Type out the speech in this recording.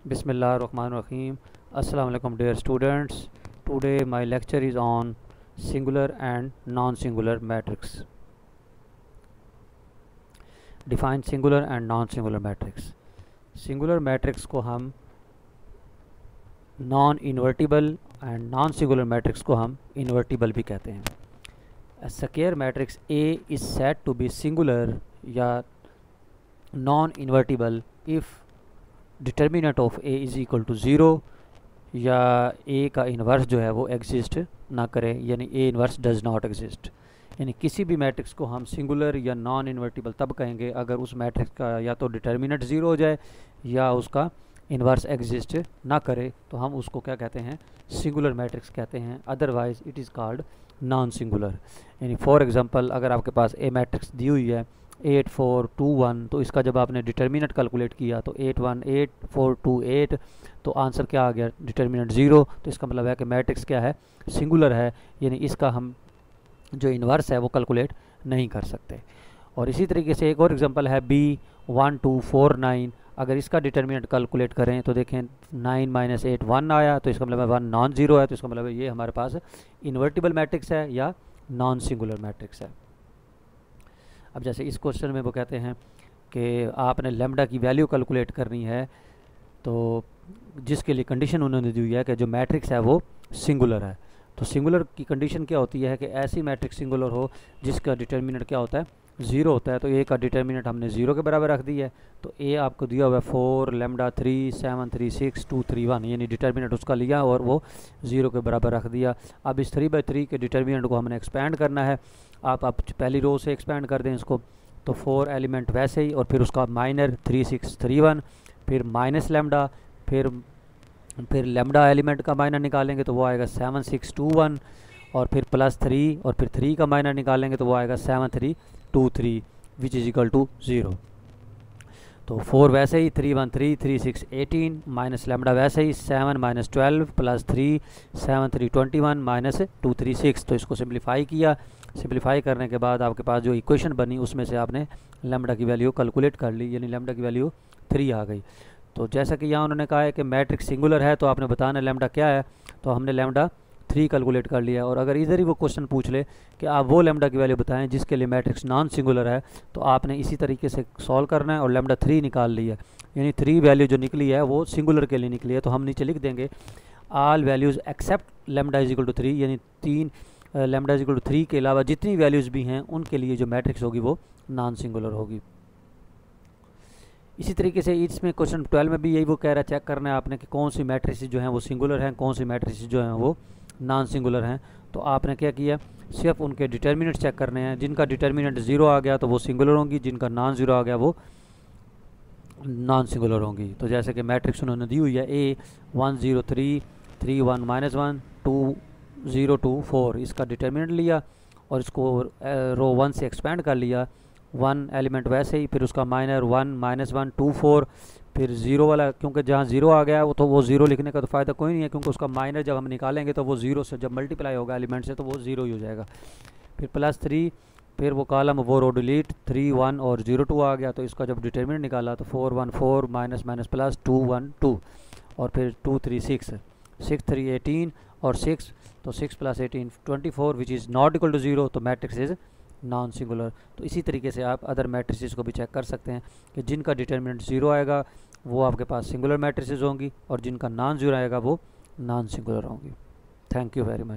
Bismillahirrahmanirrahim. Assalamu alaikum dear students. Today my lecture is on singular and non-singular matrix. Define singular and non-singular matrix. Singular matrix को हम non-invertible and non-singular matrix को हम invertible भी कहते हैं. A square matrix A is said to be singular या non-invertible if determinant of A is equal to zero या A का इन्वर्स जो है वो एग्जिस्ट ना करे, यानी A inverse does not exist. यानी किसी भी मैट्रिक्स को हम सिंगुलर या नॉन इन्वर्टिबल तब कहेंगे अगर उस मैट्रिक्स का या तो डिटर्मिनेंट ज़ीरो हो जाए या उसका इन्वर्स एग्जिस्ट ना करे, तो हम उसको क्या कहते हैं, सिंगुलर मैट्रिक्स कहते हैं. Otherwise it is called non singular. यानी फॉर एग्जांपल अगर आपके पास ए मैट्रिक्स दी हुई है 8 4 2 1, तो इसका जब आपने डिटर्मिनेंट कैलकुलेट किया तो 8 1 8 4 2 8, तो आंसर क्या आ गया, डिटर्मिनेंट ज़ीरो. तो इसका मतलब है कि मैट्रिक्स क्या है, सिंगुलर है, यानी इसका हम जो इन्वर्स है वो कैलकुलेट नहीं कर सकते. और इसी तरीके से एक और एग्जांपल है B 1 2 4 9. अगर इसका डिटर्मिनेंट कैलकुलेट करें तो देखें 9 - 8 1 आया, तो इसका मतलब है 1 नॉन ज़ीरो है. तो इसका मतलब है ये हमारे पास इन्वर्टिबल मैट्रिक्स है या नॉन सिंगुलर मैट्रिक्स है. अब जैसे इस क्वेश्चन में वो कहते हैं कि आपने लैम्डा की वैल्यू कैलकुलेट करनी है, तो जिसके लिए कंडीशन उन्होंने दी हुई है कि जो मैट्रिक्स है वो सिंगुलर है. तो सिंगुलर की कंडीशन क्या होती है कि ऐसी मैट्रिक्स सिंगुलर हो जिसका डिटर्मिनेंट क्या होता है, ज़ीरो होता है. तो ए का डिटर्मिनेंट हमने ज़ीरो के बराबर रख दी है. तो ए आपको दिया हुआ है 4 लैम्डा 3 7 3 6 2 3 1, यानी डिटर्मिनेंट उसका लिया और वो ज़ीरो के बराबर रख दिया. अब इस 3/3 के डिटर्मिनेंट को हमने एक्सपेंड करना है. आप पहली रो से एक्सपेंड कर दें इसको, तो 4 एलिमेंट वैसे ही, और फिर उसका माइनर 3 6 3 1, फिर माइनस लैम्डा, फिर लैम्डा एलिमेंट का माइनर निकालेंगे तो वो आएगा 7 6 2 1, और फिर प्लस 3, और फिर 3 का माइनर निकालेंगे तो वो आएगा 7 3 2 3 विच इज़ इक्वल टू 0. तो 4 वैसे ही 3 1 3 3 6 18, माइनस लैम्डा वैसे ही 7 - 12 प्लस 3 7 3 21 माइनस 2 3 6. तो इसको सिंप्लीफाई किया. सिंप्लीफाई करने के बाद आपके पास जो इक्वेशन बनी उसमें से आपने लैम्डा की वैल्यू कैलकुलेट कर ली, यानी लैम्डा की वैल्यू 3 आ गई. तो जैसा कि यहाँ उन्होंने कहा है कि मैट्रिक्स सिंगुलर है, तो आपने बताना लैम्डा क्या है, तो हमने लैम्डा 3 कैलकुलेट कर लिया. और अगर इधर ही वो क्वेश्चन पूछ ले कि आप वो लैम्डा की वैल्यू बताएं जिसके लिए मैट्रिक्स नॉन सिंगुलर है, तो आपने इसी तरीके से सॉल्व करना है और लैम्डा 3 निकाल लिया. यानी 3 वैल्यू जो निकली है वो सिंगुलर के लिए निकली है. तो हम नीचे लिख देंगे all values except lambda is equal to 3, यानी 3 लैम्डा इज इक्वल टू 3 के अलावा जितनी वैल्यूज़ भी हैं उनके लिए जो मैट्रिक्स होगी वो नॉन सिंगुलर होगी. इसी तरीके से इसमें क्वेश्चन 12 में भी यही वो कह रहा है, चेक करना है आपने कि कौन सी मैट्रिक्स जो हैं वो सिंगुलर हैं, कौन सी मैट्रिक्स जो हैं वो नॉन सिंगुलर हैं. तो आपने क्या किया, सिर्फ उनके डिटर्मिनेंट चेक करने हैं. जिनका डिटर्मिनेंट ज़ीरो आ गया तो वो सिंगुलर होंगी, जिनका नॉन ज़ीरो आ गया वो नॉन सिंगुलर होंगी. तो जैसे कि मैट्रिक्स उन्होंने दी हुई है A 1 0 3 3 1 -1 2 0 2 4, इसका डिटर्मिनेंट लिया और इसको रो 1 से एक्सपेंड कर लिया. 1 एलिमेंट वैसे ही, फिर उसका माइनर 1 -1 2 4, फिर ज़ीरो वाला, क्योंकि जहाँ ज़ीरो आ गया वो तो वो ज़ीरो लिखने का तो फ़ायदा कोई नहीं है, क्योंकि उसका माइनर जब हम निकालेंगे तो वो ज़ीरो से जब मल्टीप्लाई होगा एलिमेंट से तो वो ज़ीरो ही हो जाएगा. फिर प्लस 3, फिर वो कॉलम वो रो डिलीट 3 1 और 0 2 आ गया. तो इसका जब डिटर्मिनेंट निकाला तो 4 1 4 माइनस माइनस प्लस 2 1 2, और फिर 2 3 6 6 3 18 और 6, तो 6 + 18 24 which is not equal to 0. तो मैट्रिक्स इज़ नॉन सिंगुलर. तो इसी तरीके से आप अदर मैट्रिसेस को भी चेक कर सकते हैं कि जिनका डिटर्मिनेंट 0 आएगा वो आपके पास सिंगुलर मैट्रिसेस होंगी और जिनका नॉन ज़ीरो आएगा वो नॉन सिंगुलर होंगी. Thank you very much.